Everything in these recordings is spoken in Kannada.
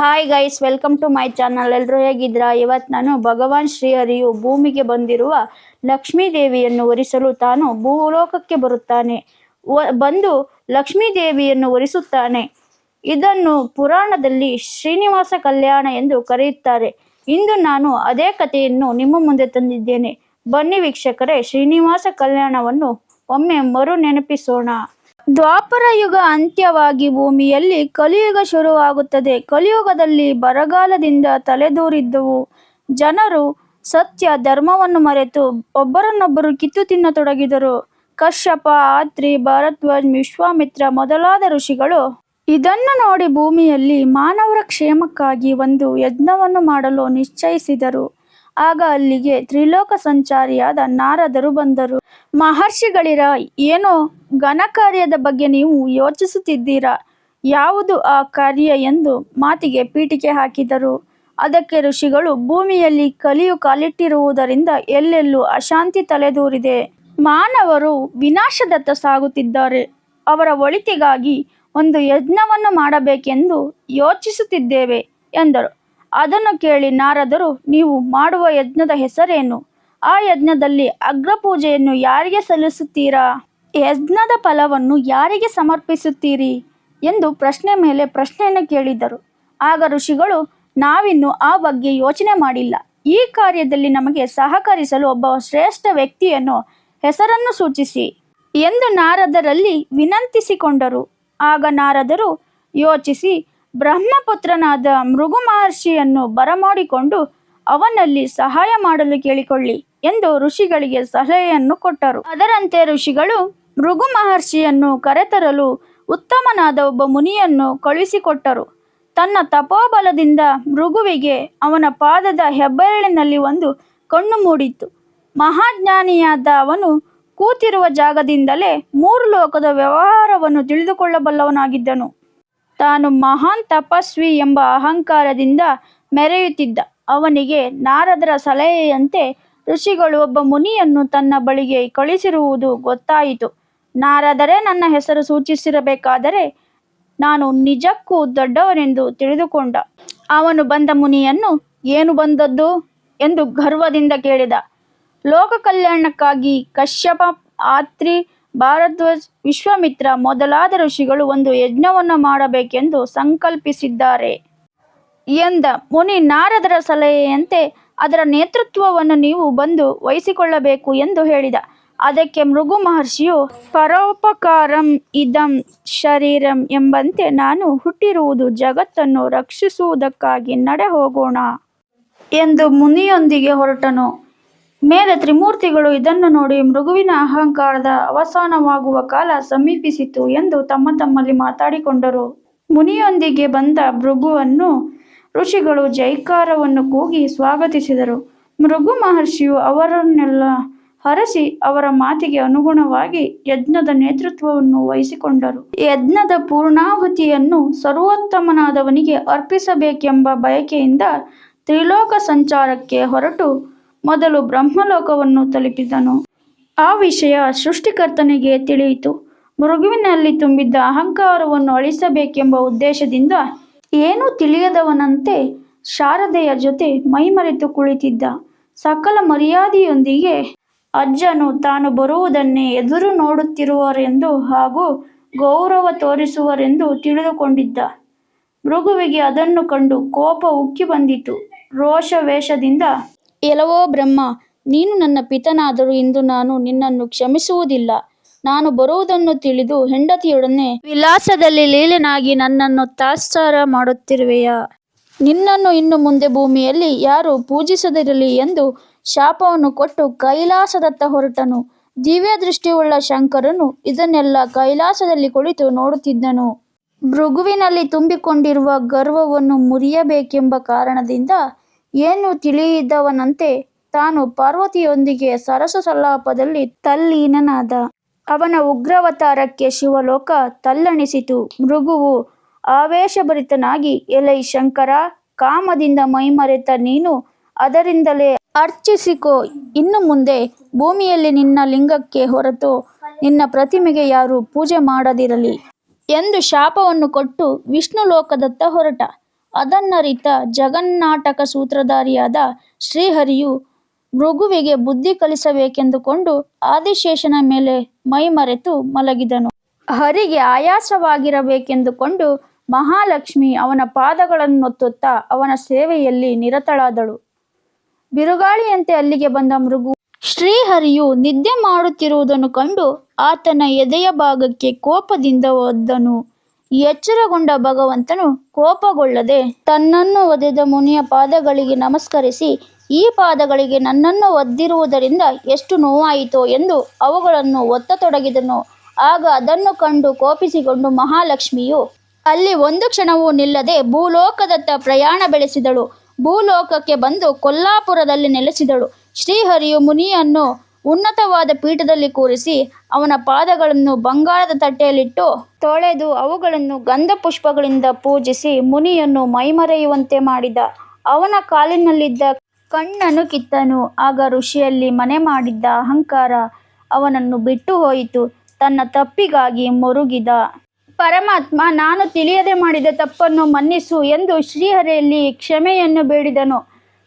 Hi guys, welcome to my channel. ಎಲ್ಲರೂ ಹೇಗಿದ್ದೀರಾ? ಇವತ್ತು ನಾನು ಭಗವಾನ್ ಶ್ರೀಹರಿಯು ಭೂಮಿಗೆ ಬಂದಿರುವ ಲಕ್ಷ್ಮೀ ದೇವಿಯನ್ನು ವರಿಸಲು ತಾನು ಭೂಲೋಕಕ್ಕೆ ಬರುತ್ತಾನೆ. ಬಂದು ಲಕ್ಷ್ಮೀ ದೇವಿಯನ್ನು ವರಿಸುತ್ತಾನೆ. ಇದನ್ನು ಪುರಾಣದಲ್ಲಿ ಶ್ರೀನಿವಾಸ ಕಲ್ಯಾಣ ಎಂದು ಕರೆಯುತ್ತಾರೆ. ಇಂದು ನಾನು ಅದೇ ಕಥೆಯನ್ನು ನಿಮ್ಮ ಮುಂದೆ ತಂದಿದ್ದೇನೆ. ಬನ್ನಿ ವೀಕ್ಷಕರೇ, ಶ್ರೀನಿವಾಸ ಕಲ್ಯಾಣವನ್ನು ಒಮ್ಮೆ ಮರು ನೆನಪಿಸೋಣ. ದ್ವಾಪರ ಯುಗ ಅಂತ್ಯವಾಗಿ ಭೂಮಿಯಲ್ಲಿ ಕಲಿಯುಗ ಶುರುವಾಗುತ್ತದೆ. ಕಲಿಯುಗದಲ್ಲಿ ಬರಗಾಲದಿಂದ ತಲೆದೂರಿದ್ದವು. ಜನರು ಸತ್ಯ ಧರ್ಮವನ್ನು ಮರೆತು ಒಬ್ಬರನ್ನೊಬ್ಬರು ಕಿತ್ತು ತಿನ್ನತೊಡಗಿದರು. ಕಶ್ಯಪ, ಆತ್ರಿ, ಭಾರದ್ವಾಜ್, ವಿಶ್ವಾಮಿತ್ರ ಮೊದಲಾದ ಋಷಿಗಳು ಇದನ್ನು ನೋಡಿ ಭೂಮಿಯಲ್ಲಿ ಮಾನವರ ಕ್ಷೇಮಕ್ಕಾಗಿ ಒಂದು ಯಜ್ಞವನ್ನು ಮಾಡಲು ನಿಶ್ಚಯಿಸಿದರು. ಆಗ ಅಲ್ಲಿಗೆ ತ್ರಿಲೋಕ ಸಂಚಾರಿಯಾದ ನಾರದರು ಬಂದರು. ಮಹರ್ಷಿಗಳಿರ, ಏನೋ ಘನಕಾರ್ಯದ ಬಗ್ಗೆ ನೀವು ಯೋಚಿಸುತ್ತಿದ್ದೀರಾ? ಯಾವುದು ಆ ಕಾರ್ಯ ಎಂದು ಮಾತಿಗೆ ಪೀಠಿಕೆ ಹಾಕಿದರು. ಅದಕ್ಕೆ ಋಷಿಗಳು, ಭೂಮಿಯಲ್ಲಿ ಕಲಿಯು ಕಾಲಿಟ್ಟಿರುವುದರಿಂದ ಎಲ್ಲೆಲ್ಲೂ ಅಶಾಂತಿ ತಲೆದೂರಿದೆ. ಮಾನವರು ವಿನಾಶದತ್ತ ಸಾಗುತ್ತಿದ್ದಾರೆ. ಅವರ ಒಳಿತಿಗಾಗಿ ಒಂದು ಯಜ್ಞವನ್ನು ಮಾಡಬೇಕೆಂದು ಯೋಚಿಸುತ್ತಿದ್ದೇವೆ ಎಂದರು. ಅದನ್ನು ಕೇಳಿ ನಾರದರು, ನೀವು ಮಾಡುವ ಯಜ್ಞದ ಹೆಸರೇನು? ಆ ಯಜ್ಞದಲ್ಲಿ ಅಗ್ರಪೂಜೆಯನ್ನು ಯಾರಿಗೆ ಸಲ್ಲಿಸುತ್ತೀರಾ? ಯಜ್ಞದ ಫಲವನ್ನು ಯಾರಿಗೆ ಸಮರ್ಪಿಸುತ್ತೀರಿ ಎಂದು ಪ್ರಶ್ನೆ ಮೇಲೆ ಪ್ರಶ್ನೆಯನ್ನು ಕೇಳಿದರು. ಆಗ ಋಷಿಗಳು, ನಾವಿನ್ನು ಆ ಬಗ್ಗೆ ಯೋಚನೆ ಮಾಡಿಲ್ಲ. ಈ ಕಾರ್ಯದಲ್ಲಿ ನಮಗೆ ಸಹಕರಿಸಲು ಒಬ್ಬ ಶ್ರೇಷ್ಠ ವ್ಯಕ್ತಿಯನ್ನು ಹೆಸರನ್ನು ಸೂಚಿಸಿ ಎಂದು ನಾರದರಲ್ಲಿ ವಿನಂತಿಸಿಕೊಂಡರು. ಆಗ ನಾರದರು ಯೋಚಿಸಿ ಬ್ರಹ್ಮಪುತ್ರನಾದ ಭೃಗು ಮಹರ್ಷಿಯನ್ನು ಬರಮಾಡಿಕೊಂಡು ಅವನಲ್ಲಿ ಸಹಾಯ ಮಾಡಲು ಕೇಳಿಕೊಳ್ಳಿ ಎಂದು ಋಷಿಗಳಿಗೆ ಸಲಹೆಯನ್ನು ಕೊಟ್ಟರು. ಅದರಂತೆ ಋಷಿಗಳು ಭೃಗು ಮಹರ್ಷಿಯನ್ನು ಕರೆತರಲು ಉತ್ತಮನಾದ ಒಬ್ಬ ಮುನಿಯನ್ನು ಕಳುಹಿಸಿಕೊಟ್ಟರು. ತನ್ನ ತಪೋಬಲದಿಂದ ಭೃಗುವಿಗೆ ಅವನ ಪಾದದ ಹೆಬ್ಬೆರಳಿನಲ್ಲಿ ಒಂದು ಕಣ್ಣು ಮೂಡಿತ್ತು. ಮಹಾಜ್ಞಾನಿಯಾದ ಅವನು ಕೂತಿರುವ ಜಾಗದಿಂದಲೇ ಮೂರು ಲೋಕದ ವ್ಯವಹಾರವನ್ನು ತಿಳಿದುಕೊಳ್ಳಬಲ್ಲವನಾಗಿದ್ದನು. ತಾನು ಮಹಾನ್ ತಪಸ್ವಿ ಎಂಬ ಅಹಂಕಾರದಿಂದ ಮೆರೆಯುತ್ತಿದ್ದ ಅವನಿಗೆ ನಾರದರ ಸಲಹೆಯಂತೆ ಋಷಿಗಳು ಒಬ್ಬ ಮುನಿಯನ್ನು ತನ್ನ ಬಳಿಗೆ ಕಳಿಸಿರುವುದು ಗೊತ್ತಾಯಿತು. ನಾರದರೇ ನನ್ನ ಹೆಸರು ಸೂಚಿಸಿರಬೇಕಾದರೆ ನಾನು ನಿಜಕ್ಕೂ ದೊಡ್ಡವನೆಂದು ತಿಳಿದುಕೊಂಡ. ಅವನು ಬಂದ ಮುನಿಯನ್ನು, ಏನು ಬಂದದ್ದು ಎಂದು ಗರ್ವದಿಂದ ಕೇಳಿದ. ಲೋಕ ಕಲ್ಯಾಣಕ್ಕಾಗಿ ಕಶ್ಯಪ, ಆತ್ರಿ, ಭಾರದ್ವಾಜ್, ವಿಶ್ವಾಮಿತ್ರ ಮೊದಲಾದ ಋಷಿಗಳು ಒಂದು ಯಜ್ಞವನ್ನು ಮಾಡಬೇಕೆಂದು ಸಂಕಲ್ಪಿಸಿದ್ದಾರೆ ಎಂದ. ಮುನಿ ನಾರದರ ಸಲಹೆಯಂತೆ ಅದರ ನೇತೃತ್ವವನ್ನು ನೀವು ಬಂದು ವಹಿಸಿಕೊಳ್ಳಬೇಕು ಎಂದು ಹೇಳಿದ. ಅದಕ್ಕೆ ಭೃಗು ಮಹರ್ಷಿಯು, ಪರೋಪಕಾರಂ ಇದಂ ಶರೀರಂ ಎಂಬಂತೆ ನಾನು ಹುಟ್ಟಿರುವುದು ಜಗತ್ತನ್ನು ರಕ್ಷಿಸುವುದಕ್ಕಾಗಿ, ನಡೆ ಹೋಗೋಣ ಎಂದು ಮುನಿಯೊಂದಿಗೆ ಹೊರಟನು. ಮೇಲೆ ತ್ರಿಮೂರ್ತಿಗಳು ಇದನ್ನು ನೋಡಿ ಮೃಗುವಿನ ಅಹಂಕಾರದ ಅವಸಾನವಾಗುವ ಕಾಲ ಸಮೀಪಿಸಿತು ಎಂದು ತಮ್ಮಲ್ಲಿ ಮಾತಾಡಿಕೊಂಡರು. ಮುನಿಯೊಂದಿಗೆ ಬಂದ ಭೃಗುವನ್ನು ಋಷಿಗಳು ಜೈಕಾರವನ್ನು ಕೂಗಿ ಸ್ವಾಗತಿಸಿದರು. ಭೃಗು ಮಹರ್ಷಿಯು ಅವರನ್ನೆಲ್ಲ ಹರಸಿ ಅವರ ಮಾತಿಗೆ ಅನುಗುಣವಾಗಿ ಯಜ್ಞದ ನೇತೃತ್ವವನ್ನು ವಹಿಸಿಕೊಂಡರು. ಯಜ್ಞದ ಪೂರ್ಣಾಹುತಿಯನ್ನು ಸರ್ವೋತ್ತಮನಾದವನಿಗೆ ಅರ್ಪಿಸಬೇಕೆಂಬ ಬಯಕೆಯಿಂದ ತ್ರಿಲೋಕ ಸಂಚಾರಕ್ಕೆ ಹೊರಟು ಮೊದಲು ಬ್ರಹ್ಮಲೋಕವನ್ನು ತಲುಪಿದನು. ಆ ವಿಷಯ ಸೃಷ್ಟಿಕರ್ತನಿಗೆ ತಿಳಿಯಿತು. ಮೃಗುವಿನಲ್ಲಿ ತುಂಬಿದ್ದ ಅಹಂಕಾರವನ್ನು ಅಳಿಸಬೇಕೆಂಬ ಉದ್ದೇಶದಿಂದ ಏನೂ ತಿಳಿಯದವನಂತೆ ಶಾರದೆಯ ಜೊತೆ ಮೈಮರೆತು ಕುಳಿತಿದ್ದ. ಸಕಲ ಮರ್ಯಾದೆಯೊಂದಿಗೆ ಅಜ್ಜನು ತಾನು ಬರುವುದನ್ನೇ ಎದುರು ನೋಡುತ್ತಿರುವರೆಂದು ಹಾಗೂ ಗೌರವ ತೋರಿಸುವರೆಂದು ತಿಳಿದುಕೊಂಡಿದ್ದ. ಭೃಗುವಿಗೆ ಅದನ್ನು ಕಂಡು ಕೋಪ ಉಕ್ಕಿ ಬಂದಿತು. ರೋಷವೇಷದಿಂದ, ಎಲವೋ ಬ್ರಹ್ಮ, ನೀನು ನನ್ನ ಪಿತನಾದರೂ ಇಂದು ನಾನು ನಿನ್ನನ್ನು ಕ್ಷಮಿಸುವುದಿಲ್ಲ. ನಾನು ಬರುವುದನ್ನು ತಿಳಿದು ಹೆಂಡತಿಯೊಡನೆ ವಿಲಾಸದಲ್ಲಿ ಲೀಲನಾಗಿ ನನ್ನನ್ನು ತಾತ್ಸಾರ ಮಾಡುತ್ತಿರುವೆಯಾ? ನಿನ್ನನ್ನು ಇನ್ನು ಮುಂದೆ ಭೂಮಿಯಲ್ಲಿ ಯಾರು ಪೂಜಿಸದಿರಲಿ ಎಂದು ಶಾಪವನ್ನು ಕೊಟ್ಟು ಕೈಲಾಸದತ್ತ ಹೊರಟನು. ದಿವ್ಯ ದೃಷ್ಟಿಯುಳ್ಳ ಶಂಕರನು ಇದನ್ನೆಲ್ಲ ಕೈಲಾಸದಲ್ಲಿ ಕುಳಿತು ನೋಡುತ್ತಿದ್ದನು. ಭೃಗುವಿನಲ್ಲಿ ತುಂಬಿಕೊಂಡಿರುವ ಗರ್ವವನ್ನು ಮುರಿಯಬೇಕೆಂಬ ಕಾರಣದಿಂದ ಏನು ತಿಳಿಯದವನಂತೆ ತಾನು ಪಾರ್ವತಿಯೊಂದಿಗೆ ಸರಸ ಸಲ್ಲಾಪದಲ್ಲಿ ತಲ್ಲೀನನಾದ. ಅವನ ಉಗ್ರಾವತಾರಕ್ಕೆ ಶಿವಲೋಕ ತಲ್ಲಣಿಸಿತು. ಭೃಗುವು ಆವೇಶಭರಿತನಾಗಿ, ಎಲೈ ಶಂಕರ, ಕಾಮದಿಂದ ಮೈಮರೆತ ನೀನು ಅದರಿಂದಲೇ ಅರ್ಚಿಸಿಕೋ. ಇನ್ನು ಮುಂದೆ ಭೂಮಿಯಲ್ಲಿ ನಿನ್ನ ಲಿಂಗಕ್ಕೆ ಹೊರತು ನಿನ್ನ ಪ್ರತಿಮೆಗೆ ಯಾರು ಪೂಜೆ ಮಾಡದಿರಲಿ ಎಂದು ಶಾಪವನ್ನು ಕೊಟ್ಟು ವಿಷ್ಣು ಲೋಕದತ್ತ ಹೊರಟ. ಅದನ್ನರಿತ ಜಗನ್ನಾಟಕ ಸೂತ್ರಧಾರಿಯಾದ ಶ್ರೀಹರಿಯು ಭೃಗುವಿಗೆ ಬುದ್ಧಿ ಕಲಿಸಬೇಕೆಂದುಕೊಂಡು ಆದಿಶೇಷನ ಮೇಲೆ ಮೈಮರೆತು ಮಲಗಿದನು. ಹರಿಗೆ ಆಯಾಸವಾಗಿರಬೇಕೆಂದುಕೊಂಡು ಮಹಾಲಕ್ಷ್ಮಿ ಅವನ ಪಾದಗಳನ್ನೊತ್ತುತ್ತಾ ಅವನ ಸೇವೆಯಲ್ಲಿ ನಿರತಳಾದಳು. ಬಿರುಗಾಳಿಯಂತೆ ಅಲ್ಲಿಗೆ ಬಂದ ಭೃಗು ಶ್ರೀಹರಿಯು ನಿದ್ದೆ ಮಾಡುತ್ತಿರುವುದನ್ನು ಕಂಡು ಆತನ ಎದೆಯ ಭಾಗಕ್ಕೆ ಕೋಪದಿಂದ ಒದ್ದನು. ಎಚ್ಚರಗೊಂಡ ಭಗವಂತನು ಕೋಪಗೊಳ್ಳದೆ ತನ್ನನ್ನು ಒದೆದ ಮುನಿಯ ಪಾದಗಳಿಗೆ ನಮಸ್ಕರಿಸಿ, ಈ ಪಾದಗಳಿಗೆ ನನ್ನನ್ನು ಒದ್ದಿರುವುದರಿಂದ ಎಷ್ಟು ನೋವಾಯಿತೋ ಎಂದು ಅವುಗಳನ್ನು ಒತ್ತತೊಡಗಿದನು. ಆಗ ಅದನ್ನು ಕಂಡು ಕೋಪಿಸಿಕೊಂಡು ಮಹಾಲಕ್ಷ್ಮಿಯು ಅಲ್ಲಿ ಒಂದು ಕ್ಷಣವೂ ನಿಲ್ಲದೆ ಭೂಲೋಕದತ್ತ ಪ್ರಯಾಣ ಬೆಳೆಸಿದಳು. ಭೂಲೋಕಕ್ಕೆ ಬಂದು ಕೊಲ್ಲಾಪುರದಲ್ಲಿ ನೆಲೆಸಿದಳು. ಶ್ರೀಹರಿಯು ಮುನಿಯನ್ನು ಉನ್ನತವಾದ ಪೀಠದಲ್ಲಿ ಕೂರಿಸಿ ಅವನ ಪಾದಗಳನ್ನು ಬಂಗಾರದ ತಟ್ಟೆಯಲ್ಲಿಟ್ಟು ತೊಳೆದು ಅವುಗಳನ್ನು ಗಂಧ ಪುಷ್ಪಗಳಿಂದ ಪೂಜಿಸಿ ಮುನಿಯನ್ನು ಮೈಮರೆಯುವಂತೆ ಮಾಡಿದ. ಅವನ ಕಾಲಿನಲ್ಲಿದ್ದ ಕಣ್ಣನ್ನು ಕಿತ್ತನು. ಆಗ ಋಷಿಯಲ್ಲಿ ಮನೆ ಮಾಡಿದ್ದ ಅಹಂಕಾರ ಅವನನ್ನು ಬಿಟ್ಟು ಹೋಯಿತು. ತನ್ನ ತಪ್ಪಿಗಾಗಿ ಮುರುಗಿದ ಪರಮಾತ್ಮ, ನಾನು ತಿಳಿಯದೆ ಮಾಡಿದ ತಪ್ಪನ್ನು ಮನ್ನಿಸು ಎಂದು ಶ್ರೀಹರಿಯಲ್ಲಿ ಕ್ಷಮೆಯನ್ನು ಬೇಡಿದನು.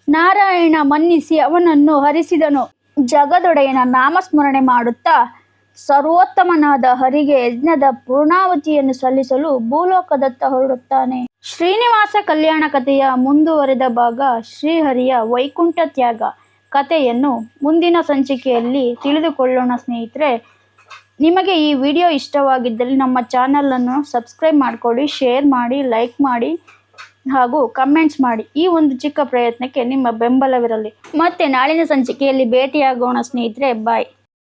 ನಾರಾಯಣ ಮನ್ನಿಸಿ ಅವನನ್ನು ಹರಿಸಿದನು. ಜಗದೊಡೆಯನ ನಾಮಸ್ಮರಣೆ ಮಾಡುತ್ತಾ ಸರ್ವೋತ್ತಮನಾದ ಹರಿಗೆ ಯಜ್ಞದ ಪೂರ್ಣಾಹುತಿಯನ್ನು ಸಲ್ಲಿಸಲು ಭೂಲೋಕದತ್ತ ಹೊರಡುತ್ತಾನೆ. ಶ್ರೀನಿವಾಸ ಕಲ್ಯಾಣ ಕಥೆಯ ಮುಂದುವರೆದ ಭಾಗ ಶ್ರೀಹರಿಯ ವೈಕುಂಠ ತ್ಯಾಗ ಕಥೆಯನ್ನು ಮುಂದಿನ ಸಂಚಿಕೆಯಲ್ಲಿ ತಿಳಿದುಕೊಳ್ಳೋಣ. ಸ್ನೇಹಿತರೆ, ನಿಮಗೆ ಈ ವಿಡಿಯೋ ಇಷ್ಟವಾಗಿದ್ದಲ್ಲಿ ನಮ್ಮ ಚಾನಲನ್ನು ಸಬ್ಸ್ಕ್ರೈಬ್ ಮಾಡಿಕೊಳ್ಳಿ, ಶೇರ್ ಮಾಡಿ, ಲೈಕ್ ಮಾಡಿ ಹಾಗೂ ಕಮೆಂಟ್ಸ್ ಮಾಡಿ. ಈ ಒಂದು ಚಿಕ್ಕ ಪ್ರಯತ್ನಕ್ಕೆ ನಿಮ್ಮ ಬೆಂಬಲವಿರಲಿ. ಮತ್ತೆ ನಾಳಿನ ಸಂಚಿಕೆಯಲ್ಲಿ ಭೇಟಿಯಾಗೋಣ ಸ್ನೇಹಿತರೆ. ಬಾಯ್.